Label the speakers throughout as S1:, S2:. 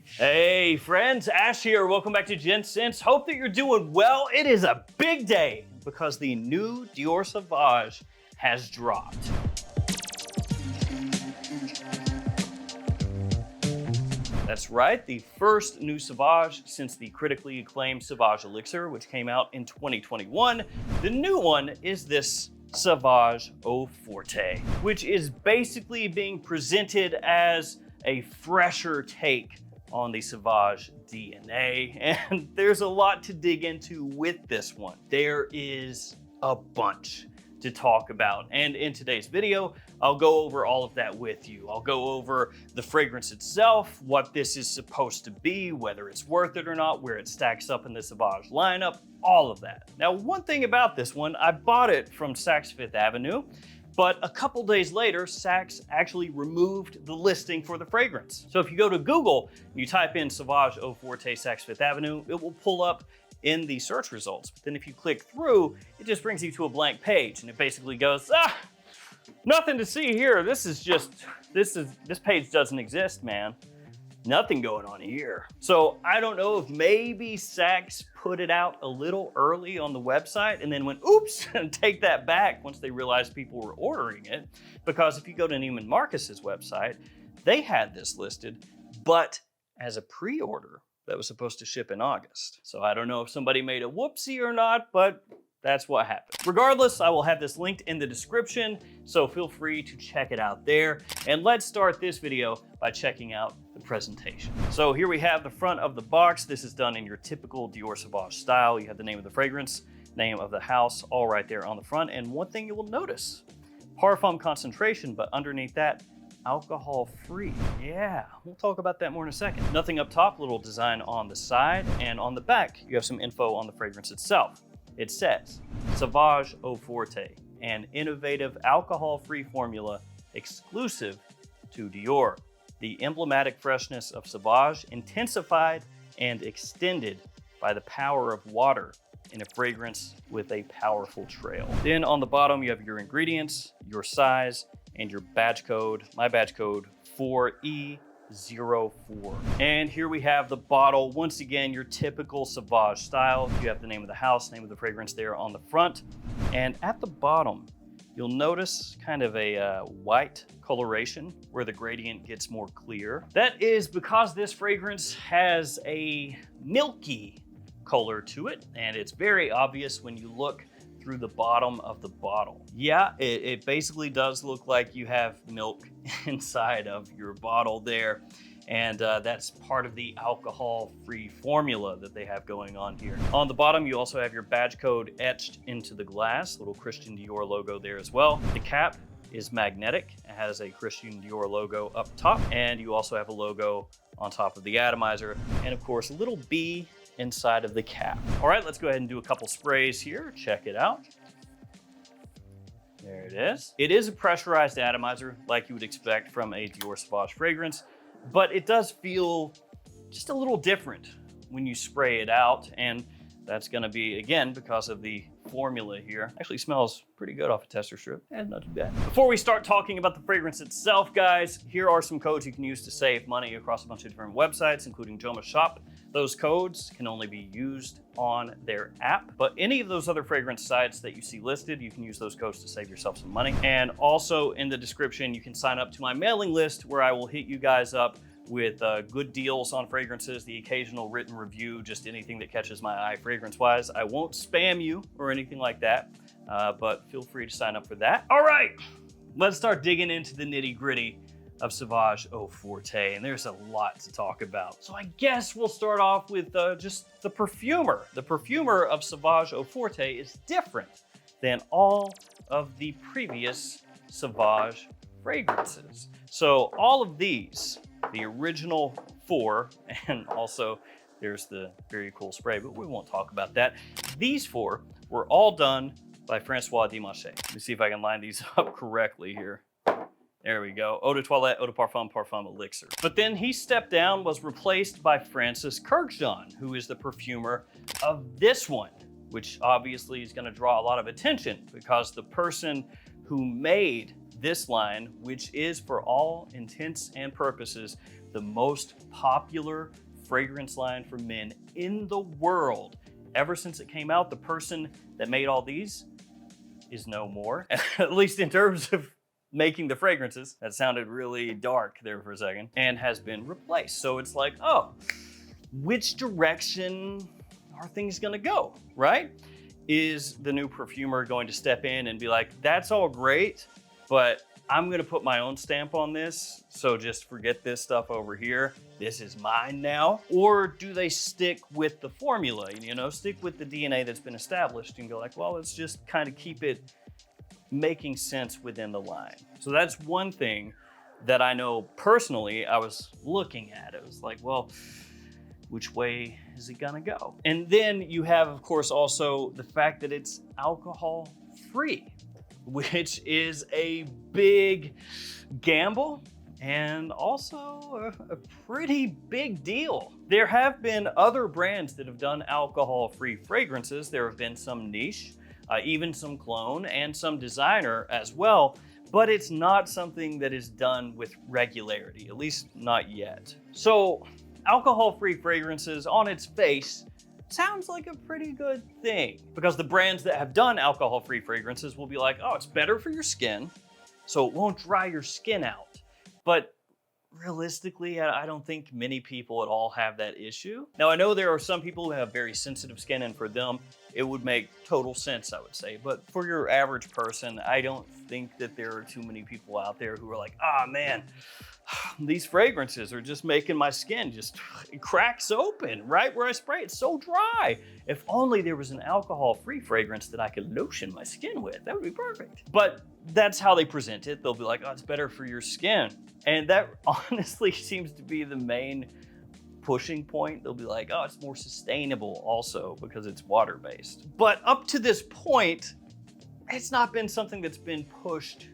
S1: Hey friends, Ash here. Welcome back to Gents. Hope that you're doing well. It is a big day because the new Dior Sauvage has dropped. That's right, the first new Sauvage since the critically acclaimed Sauvage Elixir, which came out in 2021. The new one is this Sauvage Eau Forte, which is basically being presented as a fresher take on the Sauvage DNA, and there's a lot to dig into with this one. There is a bunch to talk about, and in today's video, I'll go over all of that with you. I'll go over the fragrance itself, what this is supposed to be, whether it's worth it or not, where it stacks up in the Sauvage lineup, all of that. Now, one thing about this one, I bought it from Saks Fifth Avenue, but a couple days later, Saks actually removed the listing for the fragrance. So if you go to Google, and you type in Sauvage Eau Forte Saks Fifth Avenue, it will pull up in the search results. But then if you click through, it just brings you to a blank page, and it basically goes, nothing to see here. This page doesn't exist, man. Nothing going on here. So I don't know if maybe Saks put it out a little early on the website and then went, oops, and take that back once they realized people were ordering it. Because if you go to Neiman Marcus's website, they had this listed, but as a pre-order that was supposed to ship in August. So I don't know if somebody made a whoopsie or not, but that's what happened. Regardless, I will have this linked in the description, so feel free to check it out there. And let's start this video by checking out the presentation. So here we have the front of the box. This is done in your typical Dior Sauvage style. You have the name of the fragrance, name of the house, all right there on the front. And one thing you will notice, parfum concentration, but underneath that, alcohol-free. Yeah, we'll talk about that more in a second. Nothing up top, little design on the side, and on the back, you have some info on the fragrance itself. It says, Sauvage Eau Forte, an innovative alcohol-free formula exclusive to Dior. The emblematic freshness of Sauvage intensified and extended by the power of water in a fragrance with a powerful trail. Then on the bottom, you have your ingredients, your size, and your badge code. My badge code 4E04. And here we have the bottle. Once again, your typical Sauvage style. You have the name of the house, name of the fragrance there on the front. And at the bottom, you'll notice kind of a white coloration where the gradient gets more clear. That is because this fragrance has a milky color to it, and it's very obvious when you look through the bottom of the bottle. Yeah, it basically does look like you have milk inside of your bottle there. And that's part of the alcohol-free formula that they have going on here. On the bottom, you also have your badge code etched into the glass, little Christian Dior logo there as well. The cap is magnetic. It has a Christian Dior logo up top, and you also have a logo on top of the atomizer, and of course, a little bee inside of the cap. All right, let's go ahead and do a couple sprays here. Check it out. There it is. It is a pressurized atomizer like you would expect from a Dior Sauvage fragrance, but it does feel just a little different when you spray it out, and that's gonna be, again, because of the formula here. Actually smells pretty good off a tester strip, and not too bad. Before we start talking about the fragrance itself, guys, here are some codes you can use to save money across a bunch of different websites, including Joma's Shop. Those codes can only be used on their app, but any of those other fragrance sites that you see listed, you can use those codes to save yourself some money. And also in the description, you can sign up to my mailing list where I will hit you guys up with good deals on fragrances, the occasional written review, just anything that catches my eye fragrance-wise. I won't spam you or anything like that, but feel free to sign up for that. All right, let's start digging into the nitty-gritty of Sauvage Eau Forte, and there's a lot to talk about. So I guess we'll start off with just the perfumer. The perfumer of Sauvage Eau Forte is different than all of the previous Sauvage fragrances. So all of these, the original 4, and also there's the very cool spray, but we won't talk about that. These 4 were all done by François Dimanche. Let me see if I can line these up correctly here. There we go. Eau de Toilette, Eau de Parfum, Parfum Elixir. But then he stepped down, was replaced by Francis Kurkdjian, who is the perfumer of this one, which obviously is gonna draw a lot of attention because the person who made this line, which is for all intents and purposes the most popular fragrance line for men in the world. Ever since it came out, the person that made all these is no more, at least in terms of making the fragrances. That sounded really dark there for a second, and has been replaced. So it's like, oh, which direction are things gonna go, right? Is the new perfumer going to step in and be like, that's all great, but I'm gonna put my own stamp on this, so just forget this stuff over here. This is mine now. Or do they stick with the formula, stick with the DNA that's been established and go like, well, let's just kind of keep it making sense within the line. So that's one thing that I know personally I was looking at. It was like, well, which way is it gonna go? And then you have, of course, also the fact that it's alcohol free, which is a big gamble and also a pretty big deal. There have been other brands that have done alcohol-free fragrances. There have been some niche, even some clone and some designer as well, but it's not something that is done with regularity, at least not yet. So alcohol-free fragrances on its face sounds like a pretty good thing, because the brands that have done alcohol-free fragrances will be like, oh, it's better for your skin, so it won't dry your skin out. But realistically, I don't think many people at all have that issue. Now, I know there are some people who have very sensitive skin, and for them, it would make total sense, I would say. But for your average person, I don't think that there are too many people out there who are like, ah, man, these fragrances are just making my skin just cracks open right where I spray. It's so dry. If only there was an alcohol-free fragrance that I could lotion my skin with, that would be perfect. But that's how they present it. They'll be like, oh, it's better for your skin. And that honestly seems to be the main pushing point. They'll be like, oh, it's more sustainable also because it's water-based. But up to this point, it's not been something that's been pushed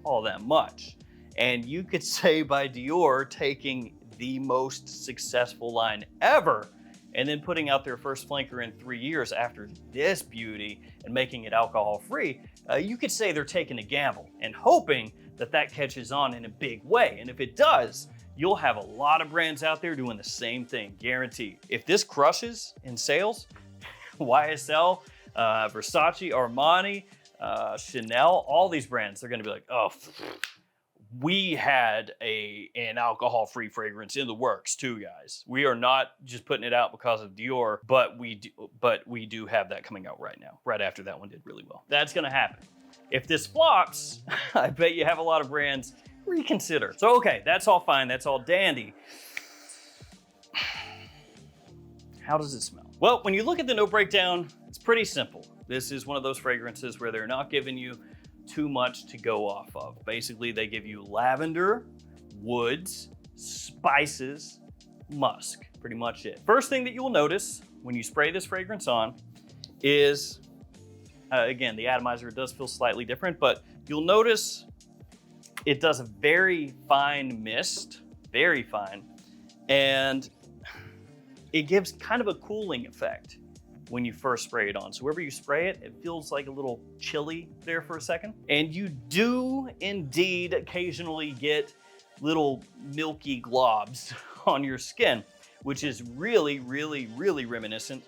S1: all that much. And you could say by Dior taking the most successful line ever and then putting out their first flanker in 3 years after this beauty and making it alcohol-free, you could say they're taking a gamble and hoping that that catches on in a big way. And if it does, you'll have a lot of brands out there doing the same thing, guaranteed. If this crushes in sales, YSL, Versace, Armani, Chanel, all these brands, they're gonna be like, oh, we had an alcohol-free fragrance in the works too, guys. We are not just putting it out because of Dior, but we do have that coming out right now, right after that one did really well. That's gonna happen. If this flops, I bet you have a lot of brands reconsider. So okay, that's all fine, that's all dandy. How does it smell? Well, when you look at the note breakdown, it's pretty simple. This is one of those fragrances where they're not giving you too much to go off of. Basically, they give you lavender, woods, spices, musk, pretty much it. First thing that you will notice when you spray this fragrance on is, again, the atomizer does feel slightly different, but you'll notice it does a very fine mist, very fine, and it gives kind of a cooling effect when you first spray it on. So wherever you spray it, it feels like a little chilly there for a second. And you do indeed occasionally get little milky globs on your skin, which is really, really, really reminiscent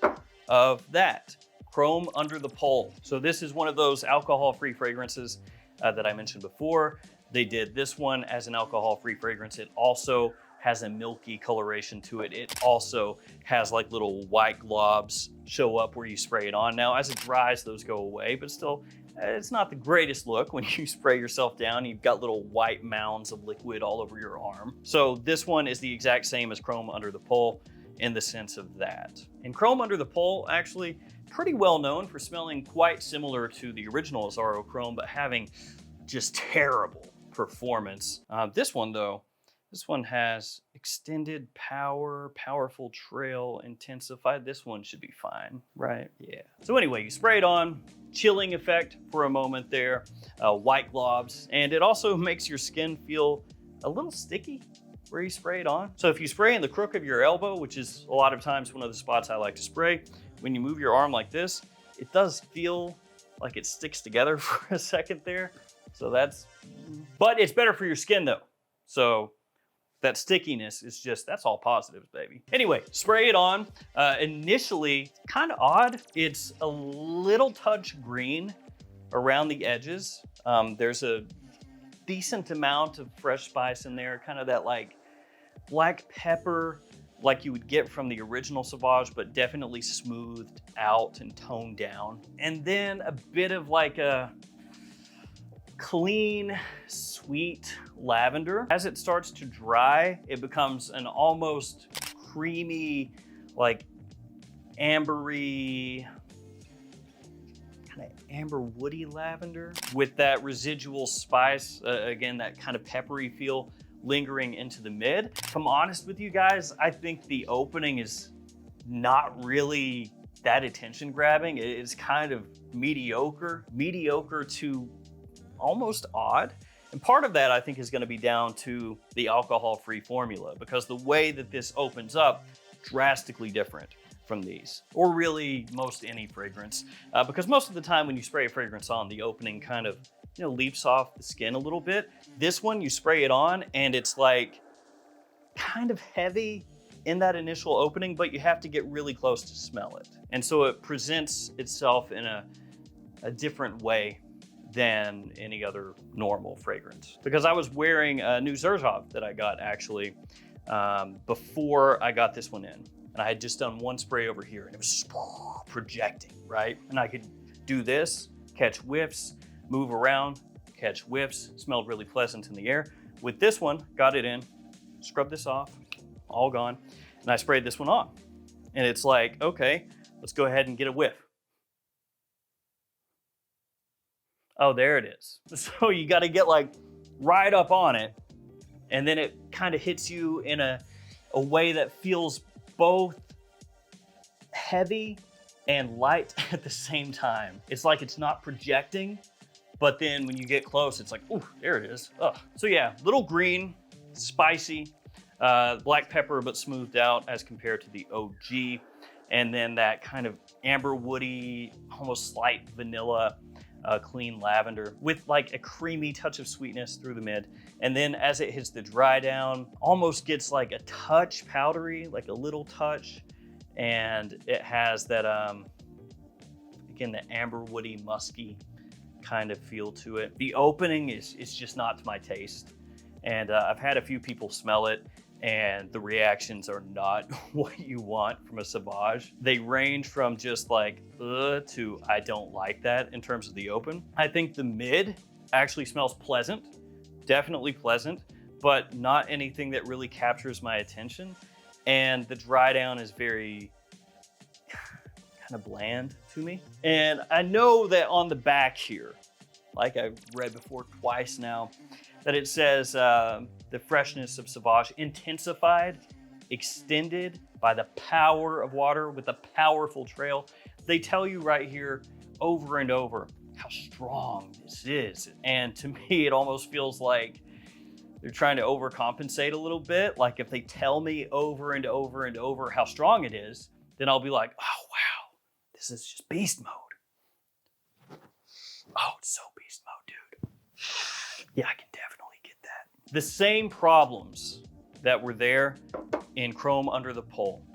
S1: of that. Chrome Under the Pole. So this is one of those alcohol-free fragrances that I mentioned before. They did this one as an alcohol-free fragrance. It also has a milky coloration to it. It also has like little white globs show up where you spray it on. Now, as it dries, those go away, but still, it's not the greatest look when you spray yourself down. You've got little white mounds of liquid all over your arm. So this one is the exact same as Chrome Under the Pole in the sense of that. And Chrome Under the Pole, actually pretty well known for smelling quite similar to the original Azzaro Chrome, but having just terrible performance. This one though, this one has extended power, powerful trail, intensified. This one should be fine, right? Yeah. So anyway, you spray it on, chilling effect for a moment there, white globs, and it also makes your skin feel a little sticky where you spray it on. So if you spray in the crook of your elbow, which is a lot of times one of the spots I like to spray, when you move your arm like this, it does feel like it sticks together for a second there. So that's, but it's better for your skin though. So That stickiness is just, that's all positives, baby. Anyway, spray it on. Initially, kind of odd. It's a little touch green around the edges. There's a decent amount of fresh spice in there, kind of that like black pepper, like you would get from the original Sauvage, but definitely smoothed out and toned down. And then a bit of like a clean, sweet lavender. As it starts to dry, it becomes an almost creamy, like ambery, kind of amber woody lavender with that residual spice, again, that kind of peppery feel lingering into the mid. If I'm honest with you guys, I think the opening is not really that attention grabbing. It's kind of mediocre to almost odd. And part of that I think is going to be down to the alcohol-free formula, because the way that this opens up, drastically different from these, or really most any fragrance. Because most of the time when you spray a fragrance on, the opening kind of, you know, leaps off the skin a little bit. This one, you spray it on and it's like kind of heavy in that initial opening, but you have to get really close to smell it. And so it presents itself in a different way than any other normal fragrance. Because I was wearing a new Zerzov that I got actually before I got this one in. And I had just done one spray over here and it was projecting, right? And I could do this, catch whiffs, move around, catch whiffs, smelled really pleasant in the air. With this one, got it in, scrubbed this off, all gone. And I sprayed this one on. And it's like, okay, let's go ahead and get a whiff. Oh, there it is. So you gotta get like right up on it, and then it kind of hits you in a way that feels both heavy and light at the same time. It's like it's not projecting, but then when you get close, it's like, ooh, there it is. Ugh. So yeah, little green, spicy, black pepper, but smoothed out as compared to the OG. And then that kind of amber woody, almost slight vanilla, clean lavender with like a creamy touch of sweetness through the mid. And then as it hits the dry down, almost gets like a touch powdery, like a little touch. And it has that, again, the amber woody, musky kind of feel to it. The opening is just not to my taste. And I've had a few people smell it, and the reactions are not what you want from a Sauvage. They range from just like, to I don't like that in terms of the open. I think the mid actually smells pleasant, definitely pleasant, but not anything that really captures my attention. And the dry down is very kind of bland to me. And I know that on the back here, like I've read before twice now, that it says the freshness of Sauvage intensified, extended by the power of water with a powerful trail. They tell you right here over and over how strong this is. And to me, it almost feels like they're trying to overcompensate a little bit. Like if they tell me over and over and over how strong it is, then I'll be like, oh, wow, this is just beast mode. Oh, it's so beast mode, dude. Yeah, I can definitely get that. The same problems that were there in Chrome Under the Pole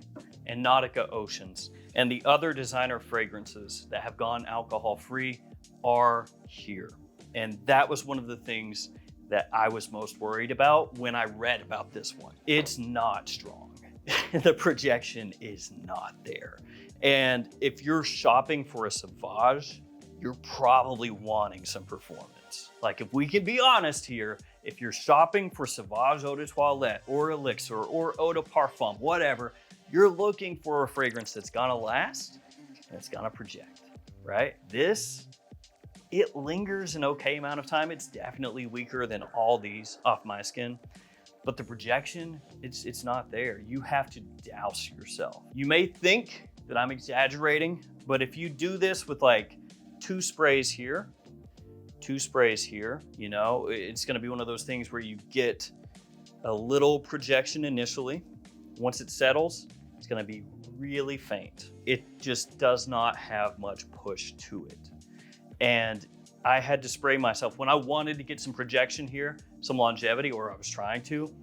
S1: and Nautica Oceans and the other designer fragrances that have gone alcohol-free are here. And that was one of the things that I was most worried about when I read about this one. It's not strong. The projection is not there. And if you're shopping for a Sauvage, you're probably wanting some performance. Like if we can be honest here, if you're shopping for Sauvage Eau de Toilette or Elixir or Eau de Parfum, whatever, you're looking for a fragrance that's gonna last and it's gonna project, right? This, it lingers an okay amount of time. It's definitely weaker than all these off my skin, but the projection, it's not there. You have to douse yourself. You may think that I'm exaggerating, but if you do this with like 2 sprays here, 2 sprays here, you know, it's gonna be one of those things where you get a little projection initially. Once it settles, it's gonna be really faint. It just does not have much push to it. And I had to spray myself when I wanted to get some projection here, some longevity, or I was trying to.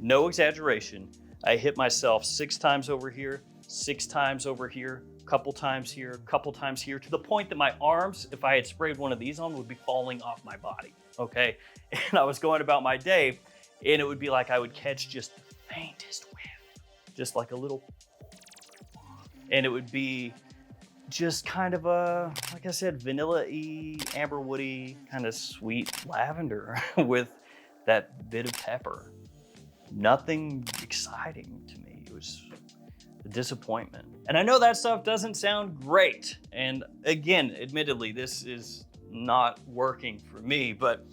S1: no exaggeration, I hit myself 6 times over here, 6 times over here, couple times here, couple times here, to the point that my arms, if I had sprayed one of these on, would be falling off my body, okay? And I was going about my day, and it would be like I would catch just the faintest whiff, just like a little, and it would be just kind of a, like I said, vanilla-y, amberwoody, kind of sweet lavender with that bit of pepper. Nothing exciting to me. It was a disappointment. And I know that stuff doesn't sound great. And again, admittedly, this is not working for me, but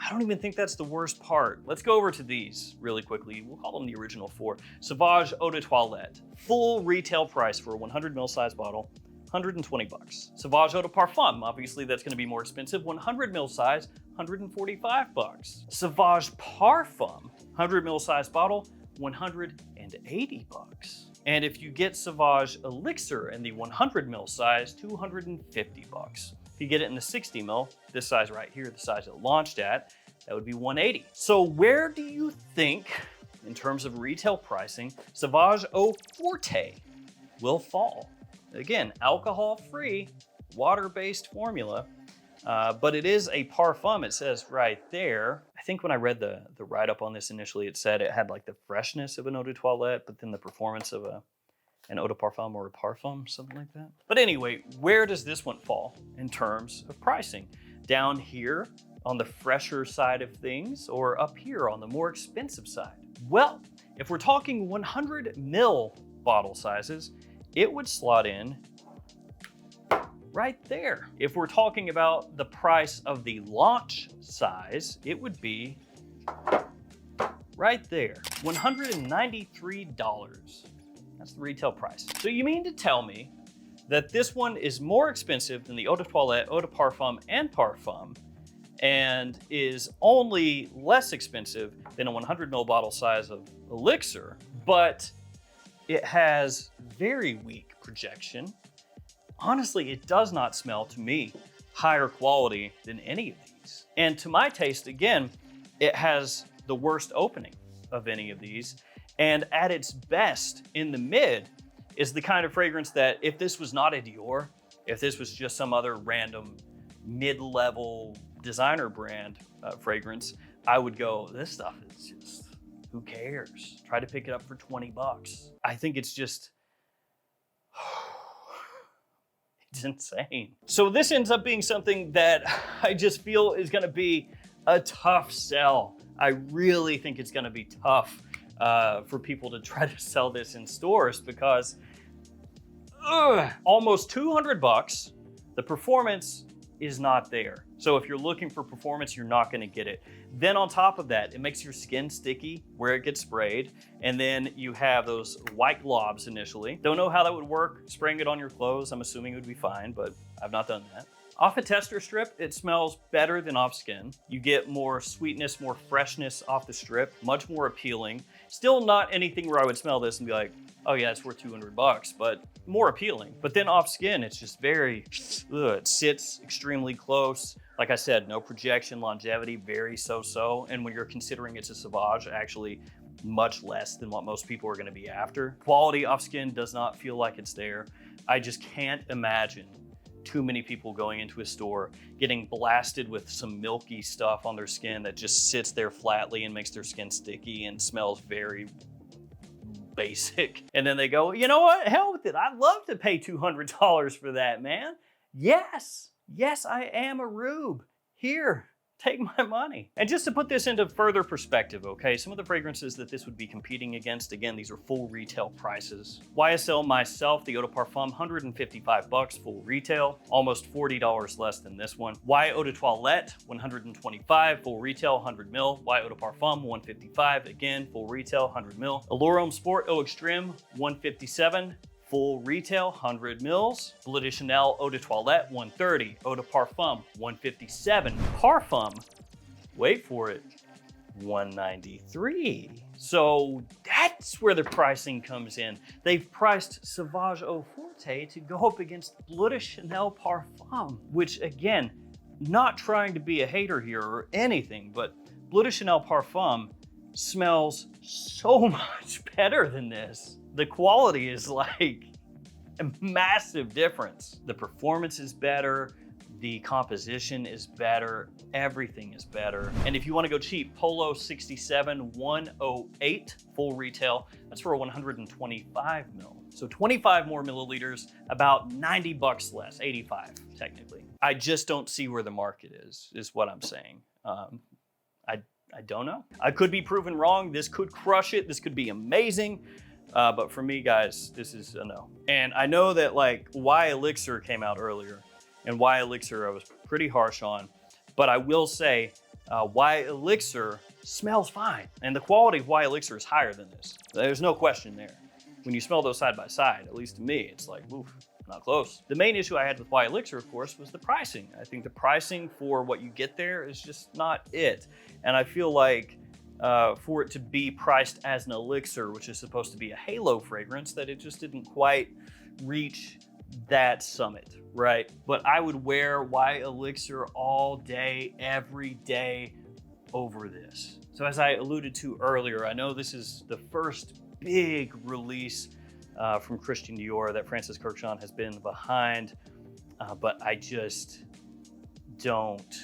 S1: I don't even think that's the worst part. Let's go over to these really quickly. We'll call them the original 4. Sauvage Eau de Toilette. Full retail price for a 100 ml size bottle, 120 bucks. Sauvage Eau de Parfum, obviously that's gonna be more expensive. 100 ml size, 145 bucks. Sauvage Parfum, 100 ml size bottle, 180 bucks. And if you get Sauvage Elixir in the 100 ml size, 250 bucks. If you get it in the 60 ml, this size right here, the size it launched at, that would be 180. So where do you think, in terms of retail pricing, Sauvage Eau Forte will fall? Again, alcohol-free, water-based formula, but it is a parfum, it says right there. I think when I read the write-up on this initially, it said it had like the freshness of an eau de toilette, but then the performance of an eau de parfum or a parfum, something like that. But anyway, where does this one fall in terms of pricing? Down here on the fresher side of things, or up here on the more expensive side? Well, if we're talking 100 ml bottle sizes, it would slot in right there. If we're talking about the price of the launch size, it would be right there, $193. That's the retail price. So you mean to tell me that this one is more expensive than the Eau de Toilette, Eau de Parfum, and Parfum, and is only less expensive than a 100 ml bottle size of Elixir, but it has very weak projection. Honestly, it does not smell, to me, higher quality than any of these. And to my taste, again, it has the worst opening of any of these. And at its best, in the mid, is the kind of fragrance that if this was not a Dior, if this was just some other random mid-level designer brand fragrance, I would go, this stuff is just, who cares? Try to pick it up for 20 bucks. I think it's just, it's insane. So this ends up being something that I just feel is gonna be a tough sell. I really think it's gonna be tough for people to try to sell this in stores because almost 200 bucks, the performance is not there. So if you're looking for performance, you're not gonna get it. Then on top of that, it makes your skin sticky where it gets sprayed. And then you have those white globs initially. Don't know how that would work, spraying it on your clothes. I'm assuming it would be fine, but I've not done that. Off a tester strip, it smells better than off skin. You get more sweetness, more freshness off the strip, much more appealing. Still not anything where I would smell this and be like, oh yeah, it's worth 200 bucks, but more appealing. But then off skin, it's just very, it sits extremely close. Like I said, no projection, longevity, very so-so. And when you're considering it's a Sauvage, actually much less than what most people are gonna be after. Quality off skin does not feel like it's there. I just can't imagine too many people going into a store, getting blasted with some milky stuff on their skin that just sits there flatly and makes their skin sticky and smells very basic. And then they go, you know what, hell with it. I'd love to pay $200 for that, man. Yes, I am a rube. Here, take my money. And just to put this into further perspective, okay, some of the fragrances that this would be competing against, again, these are full retail prices. YSL myself, the Eau de Parfum, 155 bucks full retail, almost $40 less than this one. Y Eau de Toilette, 125 full retail, 100 mil. Y Eau de Parfum, 155, again, full retail, 100 mil. Allure Sport Eau Extreme, 157. Full retail, 100 mils. Bleu de Chanel Eau de Toilette, 130. Eau de Parfum, 157. Parfum, wait for it, 193. So that's where the pricing comes in. They've priced Sauvage Eau Forte to go up against Bleu de Chanel Parfum, which again, not trying to be a hater here or anything, but Bleu de Chanel Parfum smells so much better than this. The quality is like a massive difference. The performance is better, the composition is better, everything is better. And if you want to go cheap, Polo 67 108 full retail, that's for a 125 mil. So 25 more milliliters, about 90 bucks less, 85 technically. I just don't see where the market is what I'm saying. I don't know. I could be proven wrong. This could crush it. This could be amazing. But for me, guys, this is a no. And I know that like Y Elixir came out earlier, and Y Elixir I was pretty harsh on, but I will say Y Elixir smells fine. And the quality of Y Elixir is higher than this. There's no question there. When you smell those side by side, at least to me, it's like, oof, not close. The main issue I had with Y Elixir, of course, was the pricing. I think the pricing for what you get there is just not it. And I feel like for it to be priced as an elixir, which is supposed to be a halo fragrance, that it just didn't quite reach that summit, right? But I would wear Y Elixir all day, every day over this. So as I alluded to earlier, I know this is the first big release from Christian Dior that Francis Kurkdjian has been behind, but I just don't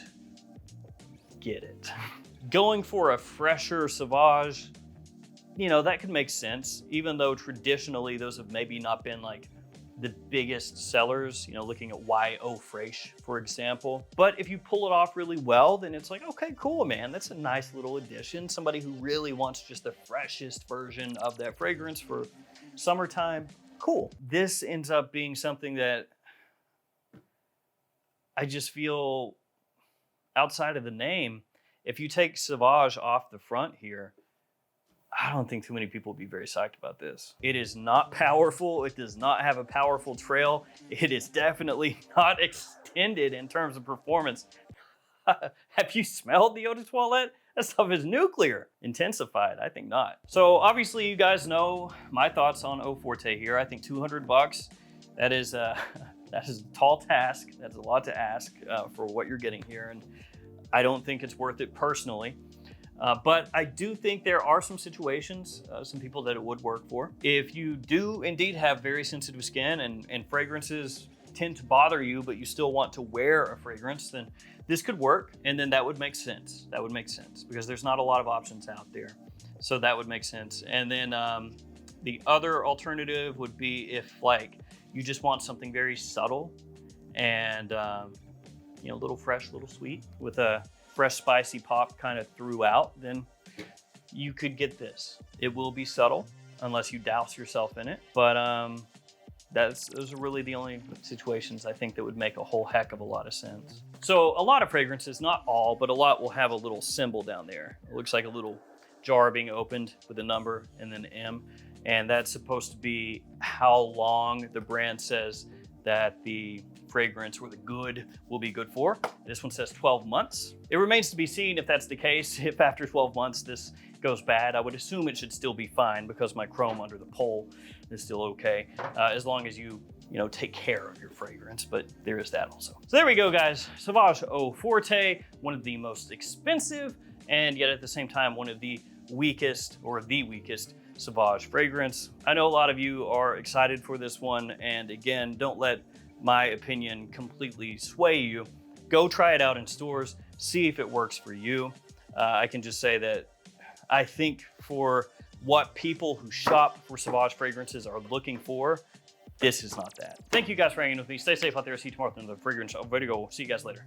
S1: get it. Going for a fresher Sauvage, you know, that could make sense, even though traditionally those have maybe not been like the biggest sellers, you know, looking at Y Eau Forte, for example. But if you pull it off really well, then it's like, okay, cool, man. That's a nice little addition. Somebody who really wants just the freshest version of that fragrance for summertime, cool. This ends up being something that I just feel outside of the name. If you take Sauvage off the front here, I don't think too many people would be very psyched about this. It is not powerful. It does not have a powerful trail. It is definitely not extended in terms of performance. Have you smelled the eau de toilette? That stuff is nuclear. Intensified, I think not. So obviously you guys know my thoughts on Eau Forte here. I think 200 bucks, that is a tall task. That's a lot to ask for what you're getting here. And I don't think it's worth it personally. But I do think there are some situations, some people that it would work for. If you do indeed have very sensitive skin and fragrances tend to bother you, but you still want to wear a fragrance, then this could work. And then that would make sense. That would make sense because there's not a lot of options out there. So that would make sense. And then the other alternative would be if like you just want something very subtle and you know, a little fresh, a little sweet with a fresh spicy pop kind of throughout, then you could get this. It will be subtle unless you douse yourself in it. But those are really the only situations I think that would make a whole heck of a lot of sense. So a lot of fragrances, not all, but a lot will have a little symbol down there. It looks like a little jar being opened with a number and then M. And that's supposed to be how long the brand says that the fragrance or the good will be good for. This one says 12 months. It remains to be seen if that's the case. If after 12 months this goes bad, I would assume it should still be fine because my chrome under the pole is still okay, as long as you take care of your fragrance, but there is that also. So there we go, guys. Sauvage Eau Forte, one of the most expensive and yet at the same time one of the weakest or the weakest Sauvage fragrance. I know a lot of you are excited for this one, and again, don't let my opinion completely sway you. Go try it out in stores, see if it works for you. I can just say that I think for what people who shop for Sauvage fragrances are looking for, this is not that. Thank you guys for hanging with me. Stay safe out there. See you tomorrow in the fragrance video. See you guys later.